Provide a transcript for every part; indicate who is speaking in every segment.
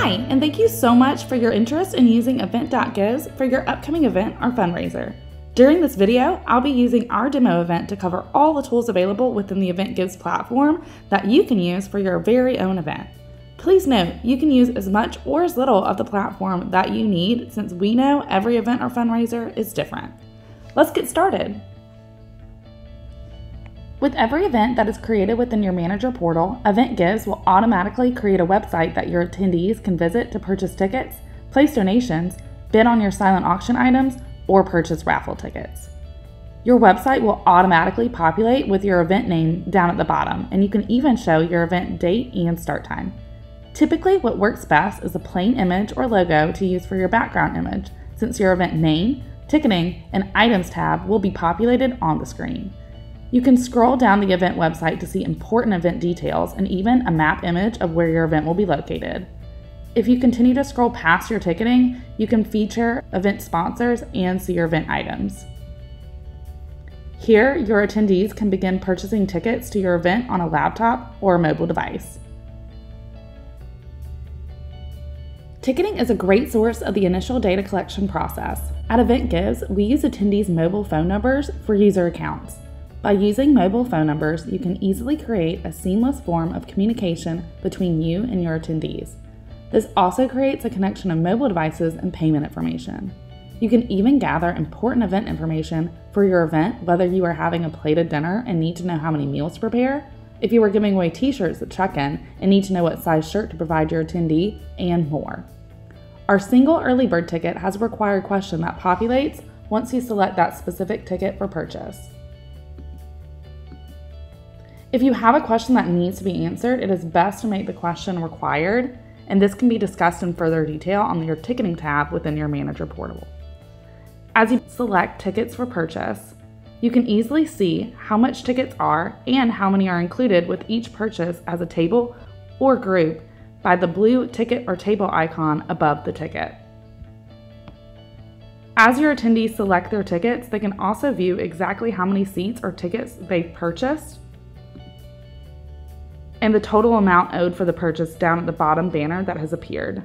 Speaker 1: Hi, and thank you so much for your interest in using Event.Gives for your upcoming event or fundraiser. During this video, I'll be using our demo event to cover all the tools available within the Event.Gives platform that you can use for your very own event. Please note, you can use as much or as little of the platform that you need, since we know every event or fundraiser is different. Let's get started. With every event that is created within your manager portal, Event.Gives will automatically create a website that your attendees can visit to purchase tickets, place donations, bid on your silent auction items, or purchase raffle tickets. Your website will automatically populate with your event name down at the bottom, and you can even show your event date and start time. Typically, what works best is a plain image or logo to use for your background image, since your event name, ticketing, and items tab will be populated on the screen. You can scroll down the event website to see important event details and even a map image of where your event will be located. If you continue to scroll past your ticketing, you can feature event sponsors and see your event items. Here, your attendees can begin purchasing tickets to your event on a laptop or a mobile device. Ticketing is a great source of the initial data collection process. At Event.Gives, we use attendees' mobile phone numbers for user accounts. By using mobile phone numbers, you can easily create a seamless form of communication between you and your attendees. This also creates a connection of mobile devices and payment information. You can even gather important event information for your event, whether you are having a plated dinner and need to know how many meals to prepare, if you are giving away t-shirts at check-in and need to know what size shirt to provide your attendee, and more. Our single early bird ticket has a required question that populates once you select that specific ticket for purchase. If you have a question that needs to be answered, it is best to make the question required, and this can be discussed in further detail on your ticketing tab within your manager portal. As you select tickets for purchase, you can easily see how much tickets are and how many are included with each purchase as a table or group by the blue ticket or table icon above the ticket. As your attendees select their tickets, they can also view exactly how many seats or tickets they've purchased and the total amount owed for the purchase down at the bottom banner that has appeared.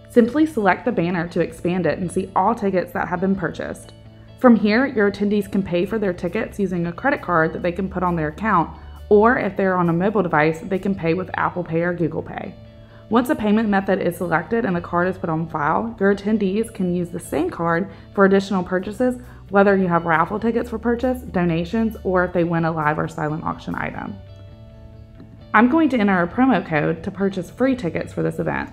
Speaker 1: Simply select the banner to expand it and see all tickets that have been purchased. From here, your attendees can pay for their tickets using a credit card that they can put on their account, or if they're on a mobile device, they can pay with Apple Pay or Google Pay. Once a payment method is selected and the card is put on file, your attendees can use the same card for additional purchases, whether you have raffle tickets for purchase, donations, or if they win a live or silent auction item. I'm going to enter a promo code to purchase free tickets for this event.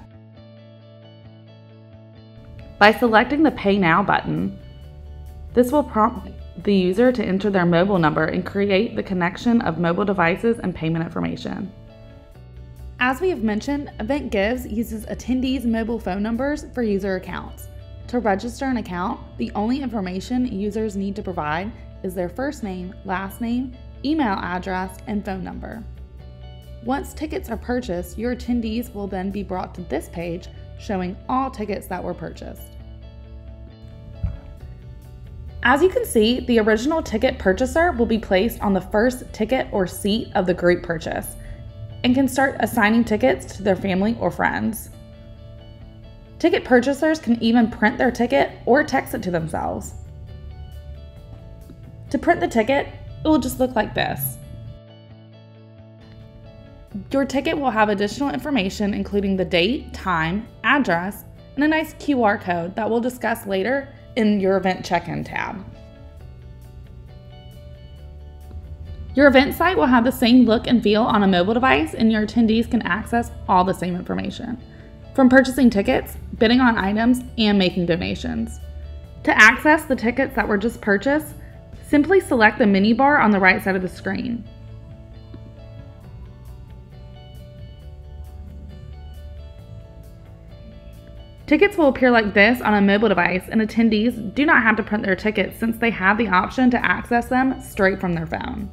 Speaker 1: By selecting the Pay Now button, this will prompt the user to enter their mobile number and create the connection of mobile devices and payment information. As we have mentioned, Event.Gives uses attendees' mobile phone numbers for user accounts. To register an account, the only information users need to provide is their first name, last name, email address, and phone number. Once tickets are purchased, your attendees will then be brought to this page showing all tickets that were purchased. As you can see, the original ticket purchaser will be placed on the first ticket or seat of the group purchase and can start assigning tickets to their family or friends. Ticket purchasers can even print their ticket or text it to themselves. To print the ticket, it will just look like this. Your ticket will have additional information including the date, time, address, and a nice QR code that we'll discuss later in your event check-in tab. Your event site will have the same look and feel on a mobile device, and your attendees can access all the same information, from purchasing tickets, bidding on items, and making donations. To access the tickets that were just purchased, simply select the menu bar on the right side of the screen. Tickets will appear like this on a mobile device, and attendees do not have to print their tickets since they have the option to access them straight from their phone.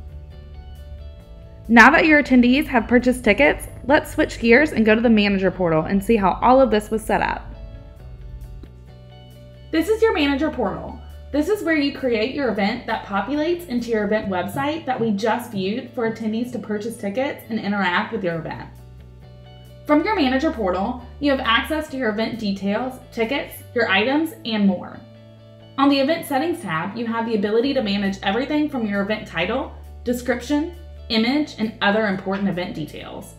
Speaker 1: Now that your attendees have purchased tickets, let's switch gears and go to the manager portal and see how all of this was set up. This is your manager portal. This is where you create your event that populates into your event website that we just viewed for attendees to purchase tickets and interact with your event. From your manager portal, you have access to your event details, tickets, your items, and more. On the Event Settings tab, you have the ability to manage everything from your event title, description, image, and other important event details.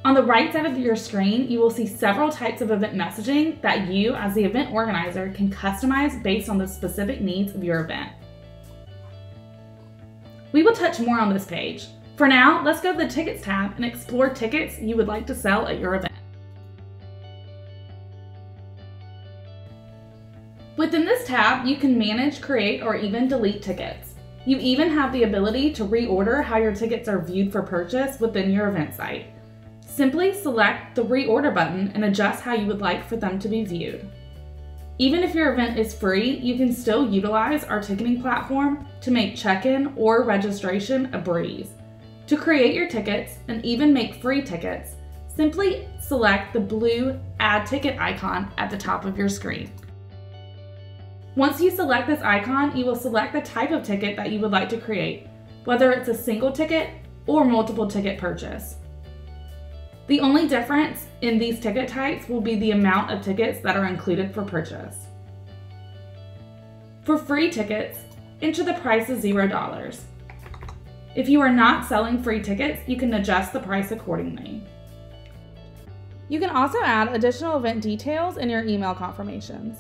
Speaker 1: On the right side of your screen, you will see several types of event messaging that you, as the event organizer, can customize based on the specific needs of your event. We will touch more on this page. For now, let's go to the Tickets tab and explore tickets you would like to sell at your event. Within this tab, you can manage, create, or even delete tickets. You even have the ability to reorder how your tickets are viewed for purchase within your event site. Simply select the Reorder button and adjust how you would like for them to be viewed. Even if your event is free, you can still utilize our ticketing platform to make check-in or registration a breeze. To create your tickets and even make free tickets, simply select the blue Add Ticket icon at the top of your screen. Once you select this icon, you will select the type of ticket that you would like to create, whether it's a single ticket or multiple ticket purchase. The only difference in these ticket types will be the amount of tickets that are included for purchase. For free tickets, enter the price as $0. If you are not selling free tickets, you can adjust the price accordingly. You can also add additional event details in your email confirmations.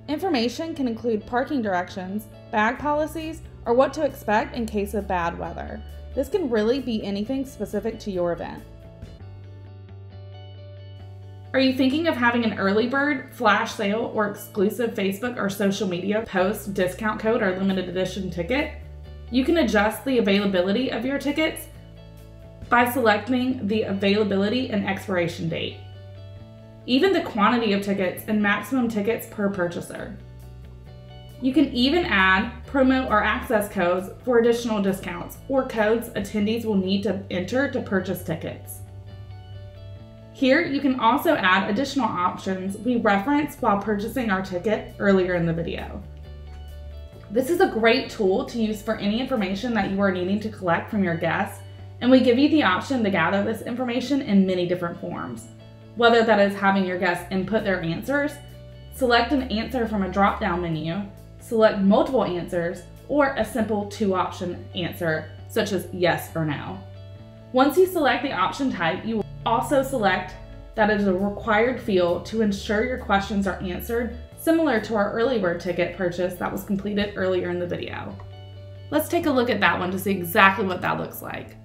Speaker 1: Information can include parking directions, bag policies, or what to expect in case of bad weather. This can really be anything specific to your event. Are you thinking of having an early bird, flash sale, or exclusive Facebook or social media post, discount code, or limited edition ticket? You can adjust the availability of your tickets by selecting the availability and expiration date, even the quantity of tickets and maximum tickets per purchaser. You can even add promo or access codes for additional discounts or codes attendees will need to enter to purchase tickets. Here, you can also add additional options we referenced while purchasing our ticket earlier in the video. This is a great tool to use for any information that you are needing to collect from your guests, and we give you the option to gather this information in many different forms. Whether that is having your guests input their answers, select an answer from a drop-down menu, select multiple answers, or a simple two-option answer, such as yes or no. Once you select the option type, you will also select that it is a required field to ensure your questions are answered, similar to our early bird ticket purchase that was completed earlier in the video. Let's take a look at that one to see exactly what that looks like.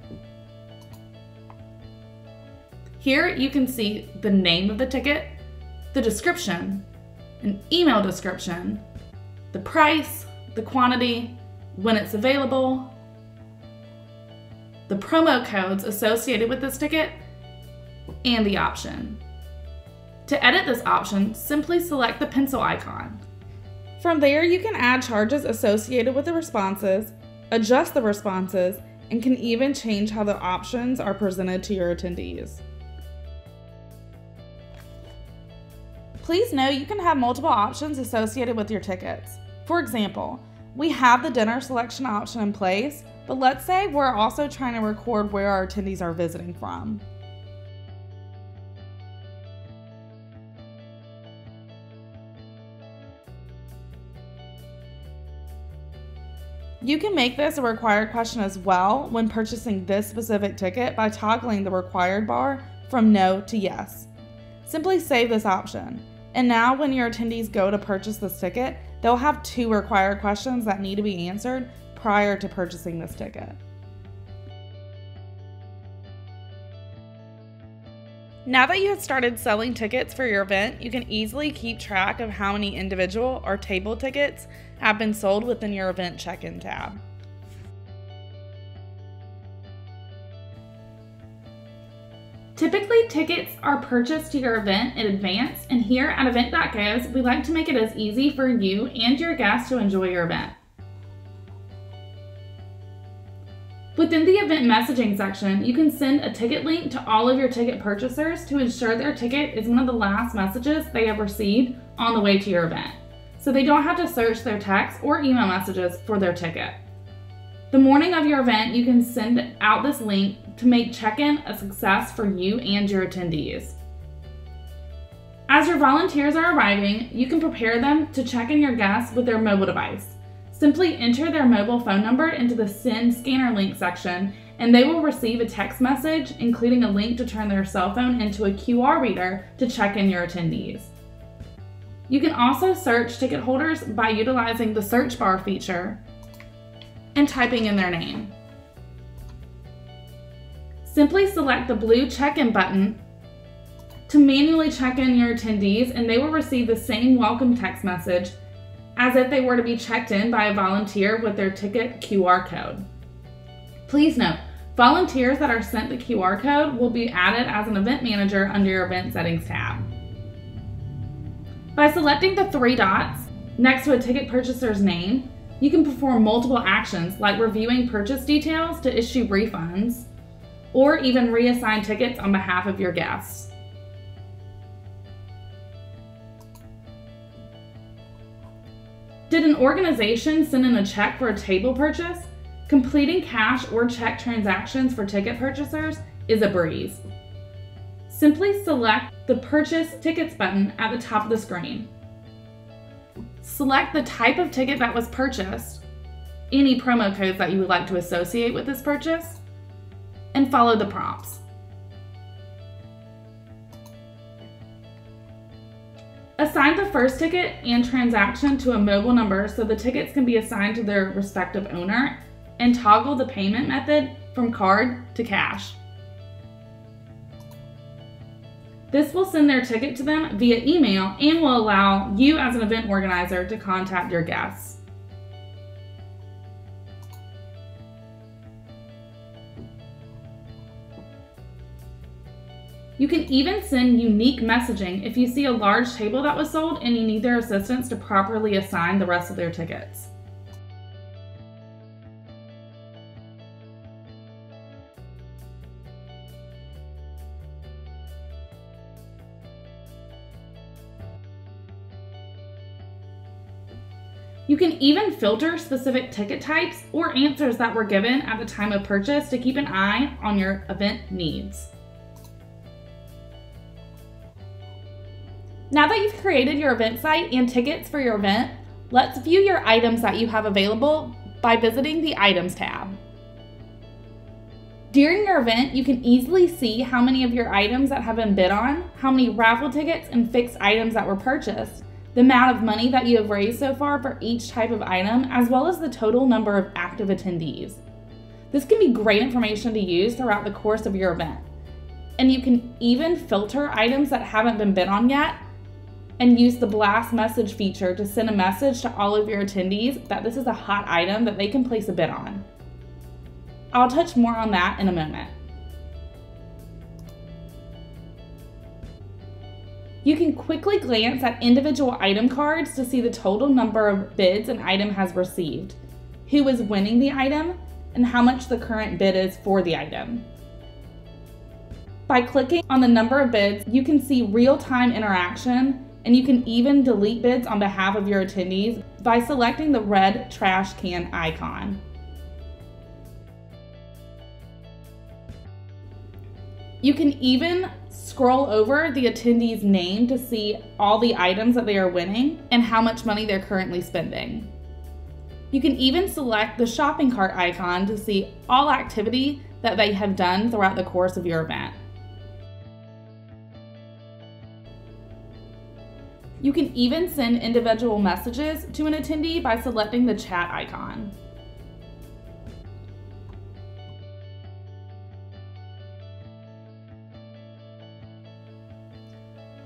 Speaker 1: Here you can see the name of the ticket, the description, an email description, the price, the quantity, when it's available, the promo codes associated with this ticket, and the option. To edit this option, simply select the pencil icon. From there, you can add charges associated with the responses, adjust the responses, and can even change how the options are presented to your attendees. Please know you can have multiple options associated with your tickets. For example, we have the dinner selection option in place, but let's say we're also trying to record where our attendees are visiting from. You can make this a required question as well when purchasing this specific ticket by toggling the required bar from no to yes. Simply save this option. And now when your attendees go to purchase this ticket, they'll have 2 required questions that need to be answered prior to purchasing this ticket. Now that you have started selling tickets for your event, you can easily keep track of how many individual or table tickets have been sold within your Event Check-in tab. Typically, tickets are purchased to your event in advance, and here at Event.Gives, we like to make it as easy for you and your guests to enjoy your event. Within the event messaging section, you can send a ticket link to all of your ticket purchasers to ensure their ticket is one of the last messages they have received on the way to your event, so they don't have to search their text or email messages for their ticket. The morning of your event, you can send out this link to make check-in a success for you and your attendees. As your volunteers are arriving, you can prepare them to check in your guests with their mobile device. Simply enter their mobile phone number into the Send Scanner Link section, and they will receive a text message including a link to turn their cell phone into a QR reader to check in your attendees. You can also search ticket holders by utilizing the search bar feature and typing in their name. Simply select the blue check-in button to manually check in your attendees, and they will receive the same welcome text message as if they were to be checked in by a volunteer with their ticket QR code. Please note, volunteers that are sent the QR code will be added as an event manager under your Event Settings tab. By selecting the three dots next to a ticket purchaser's name, you can perform multiple actions like reviewing purchase details to issue refunds, or even reassign tickets on behalf of your guests. Did an organization send in a check for a table purchase? Completing cash or check transactions for ticket purchasers is a breeze. Simply select the Purchase Tickets button at the top of the screen. Select the type of ticket that was purchased, any promo codes that you would like to associate with this purchase, and follow the prompts. Assign the first ticket and transaction to a mobile number so the tickets can be assigned to their respective owner, and toggle the payment method from card to cash. This will send their ticket to them via email and will allow you as an event organizer to contact your guests. You can even send unique messaging if you see a large table that was sold and you need their assistance to properly assign the rest of their tickets. You can even filter specific ticket types or answers that were given at the time of purchase to keep an eye on your event needs. Now that you've created your event site and tickets for your event, let's view your items that you have available by visiting the Items tab. During your event, you can easily see how many of your items that have been bid on, how many raffle tickets and fixed items that were purchased, the amount of money that you have raised so far for each type of item, as well as the total number of active attendees. This can be great information to use throughout the course of your event. And you can even filter items that haven't been bid on yet and use the blast message feature to send a message to all of your attendees that this is a hot item that they can place a bid on. I'll touch more on that in a moment. You can quickly glance at individual item cards to see the total number of bids an item has received, who is winning the item, and how much the current bid is for the item. By clicking on the number of bids, you can see real-time interaction, and you can even delete bids on behalf of your attendees by selecting the red trash can icon. You can even scroll over the attendee's name to see all the items that they are winning and how much money they're currently spending. You can even select the shopping cart icon to see all activity that they have done throughout the course of your event. You can even send individual messages to an attendee by selecting the chat icon.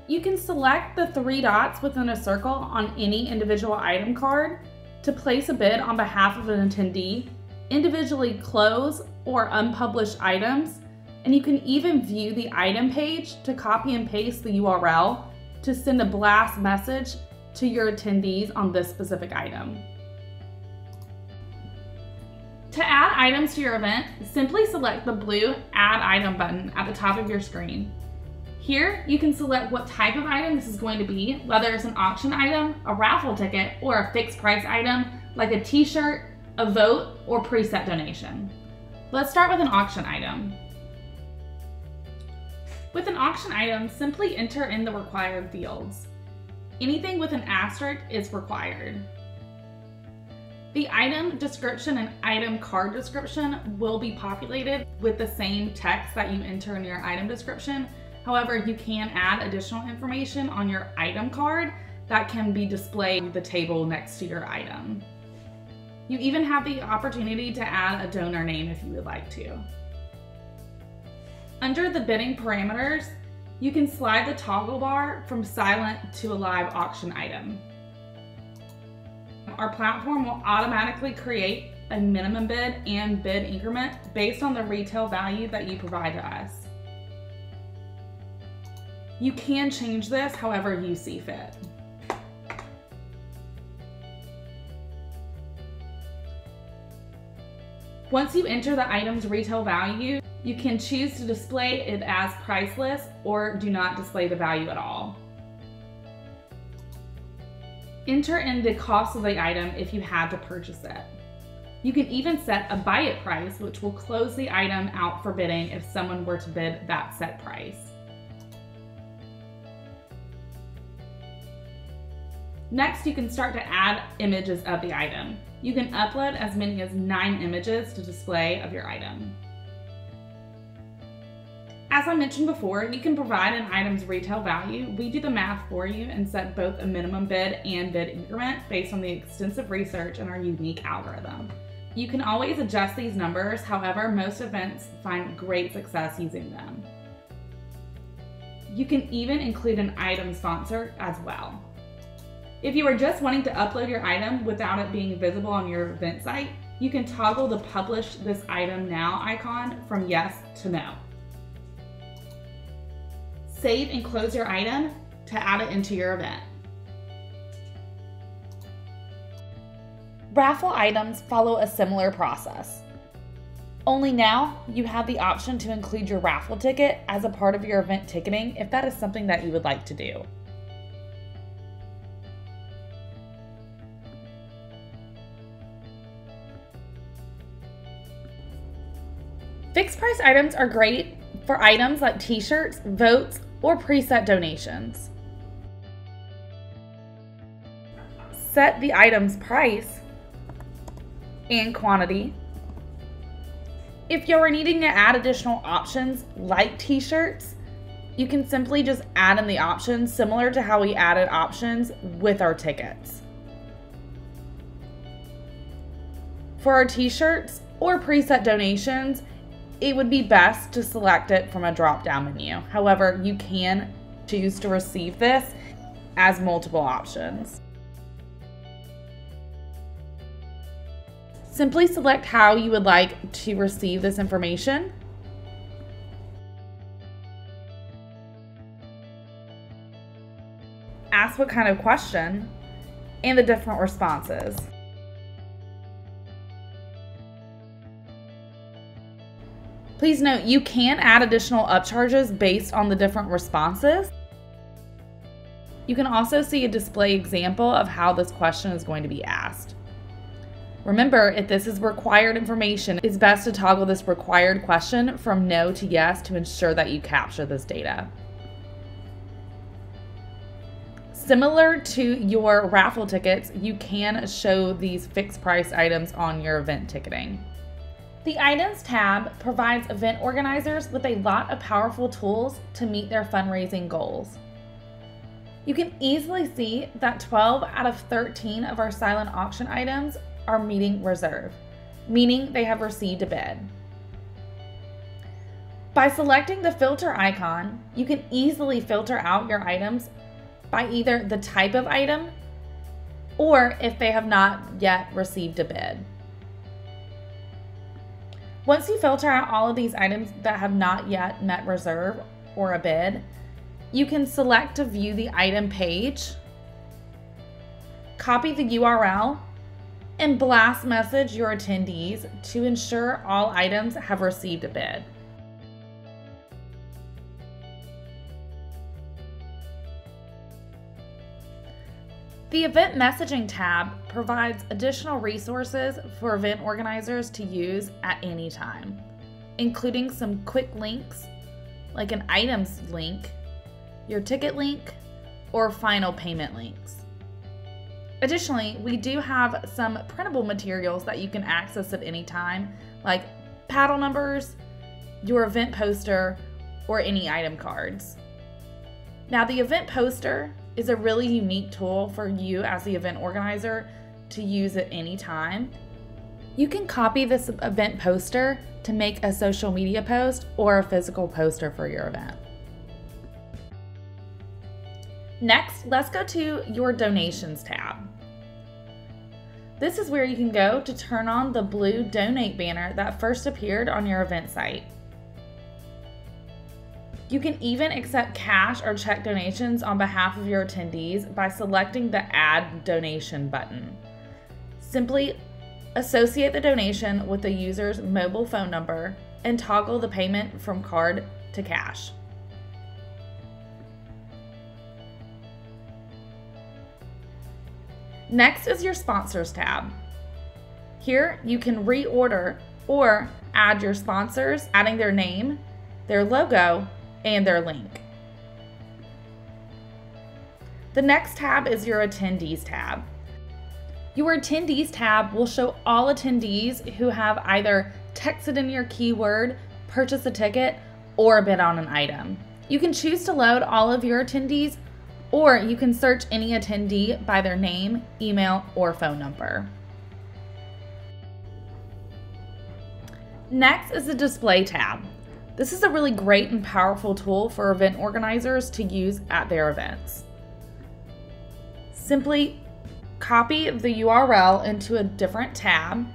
Speaker 1: You can select the three dots within a circle on any individual item card to place a bid on behalf of an attendee, individually close or unpublish items, and you can even view the item page to copy and paste the URL to send a blast message to your attendees on this specific item. To add items to your event, simply select the blue Add Item button at the top of your screen. Here, you can select what type of item this is going to be, whether it's an auction item, a raffle ticket, or a fixed price item like a t-shirt, a vote, or preset donation. Let's start with an auction item. With an auction item, simply enter in the required fields. Anything with an asterisk is required. The item description and item card description will be populated with the same text that you enter in your item description. However, you can add additional information on your item card that can be displayed on the table next to your item. You even have the opportunity to add a donor name if you would like to. Under the bidding parameters, you can slide the toggle bar from silent to a live auction item. Our platform will automatically create a minimum bid and bid increment based on the retail value that you provide to us. You can change this however you see fit. Once you enter the item's retail value, you can choose to display it as priceless or do not display the value at all. Enter in the cost of the item if you had to purchase it. You can even set a buy it price, which will close the item out for bidding if someone were to bid that set price. Next, you can start to add images of the item. You can upload as many as 9 images to display of your item. As I mentioned before, you can provide an item's retail value. We do the math for you and set both a minimum bid and bid increment based on the extensive research and our unique algorithm. You can always adjust these numbers, however, most events find great success using them. You can even include an item sponsor as well. If you are just wanting to upload your item without it being visible on your event site, you can toggle the Publish This Item Now icon from yes to no. Save and close your item to add it into your event. Raffle items follow a similar process. Only now you have the option to include your raffle ticket as a part of your event ticketing if that is something that you would like to do. Fixed price items are great for items like t-shirts, votes, or preset donations. Set the item's price and quantity. If you're needing to add additional options like t-shirts, you can simply just add in the options similar to how we added options with our tickets. For our t-shirts or preset donations, it would be best to select it from a drop-down menu. However, you can choose to receive this as multiple options. Simply select how you would like to receive this information. Ask what kind of question and the different responses. Please note, you can add additional upcharges based on the different responses. You can also see a display example of how this question is going to be asked. Remember, if this is required information, it's best to toggle this required question from no to yes to ensure that you capture this data. Similar to your raffle tickets, you can show these fixed price items on your event ticketing. The Items tab provides event organizers with a lot of powerful tools to meet their fundraising goals. You can easily see that 12 out of 13 of our silent auction items are meeting reserve, meaning they have received a bid. By selecting the filter icon, you can easily filter out your items by either the type of item or if they have not yet received a bid. Once you filter out all of these items that have not yet met reserve or a bid, you can select to view the item page, copy the URL, and blast message your attendees to ensure all items have received a bid. The Event Messaging tab provides additional resources for event organizers to use at any time, including some quick links like an items link, your ticket link, or final payment links. Additionally, we do have some printable materials that you can access at any time, like paddle numbers, your event poster, or any item cards. Now, the event poster is a really unique tool for you as the event organizer to use at any time. You can copy this event poster to make a social media post or a physical poster for your event. Next, let's go to your donations tab. This is where you can go to turn on the blue donate banner that first appeared on your event site. You can even accept cash or check donations on behalf of your attendees by selecting the Add Donation button. Simply associate the donation with the user's mobile phone number and toggle the payment from card to cash. Next is your Sponsors tab. Here you can reorder or add your sponsors, adding their name, their logo, and their link. The next tab is your Attendees tab. Your Attendees tab will show all attendees who have either texted in your keyword, purchased a ticket, or bid on an item. You can choose to load all of your attendees, or you can search any attendee by their name, email, or phone number. Next is the Display tab. This is a really great and powerful tool for event organizers to use at their events. Simply copy the URL into a different tab.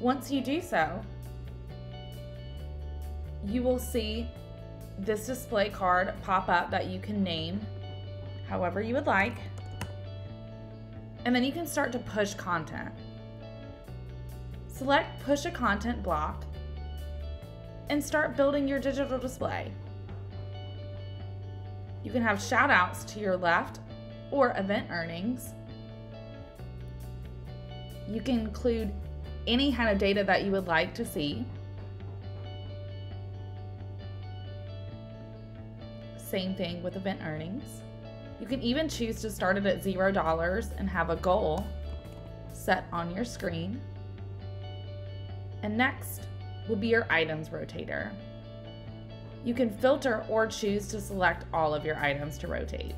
Speaker 1: Once you do so, you will see this display card pop up that you can name however you would like, and then you can start to push content. Select Push a Content Block and start building your digital display. You can have shout outs to your left or event earnings. You can include any kind of data that you would like to see. Same thing with event earnings. You can even choose to start it at $0 and have a goal set on your screen. And next will be your items rotator. You can filter or choose to select all of your items to rotate.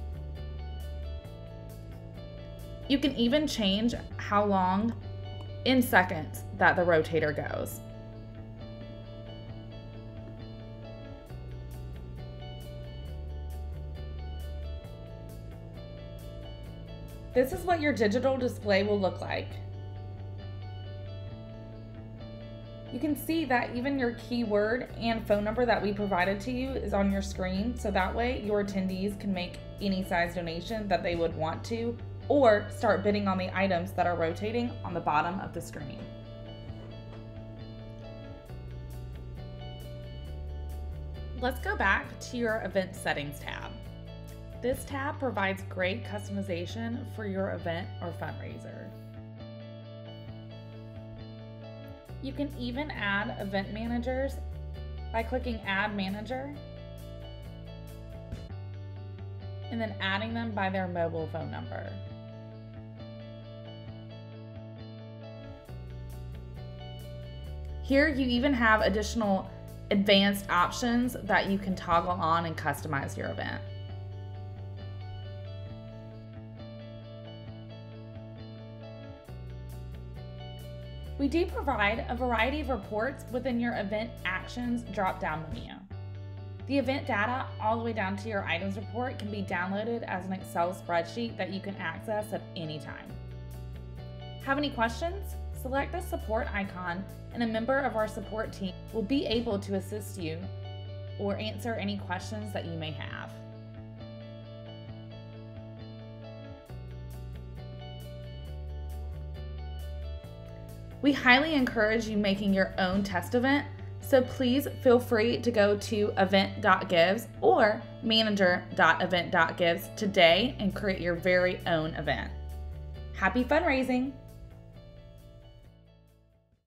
Speaker 1: You can even change how long in seconds that the rotator goes. This is what your digital display will look like. You can see that even your keyword and phone number that we provided to you is on your screen, so that way your attendees can make any size donation that they would want to, or start bidding on the items that are rotating on the bottom of the screen. Let's go back to your Event Settings tab. This tab provides great customization for your event or fundraiser. You can even add event managers by clicking Add Manager and then adding them by their mobile phone number. Here you even have additional advanced options that you can toggle on and customize your event. We do provide a variety of reports within your Event Actions drop-down menu. The event data all the way down to your items report can be downloaded as an Excel spreadsheet that you can access at any time. Have any questions? Select the support icon and a member of our support team will be able to assist you or answer any questions that you may have. We highly encourage you making your own test event, so please feel free to go to Event.Gives or Manager.Event.Gives today and create your very own event. Happy fundraising!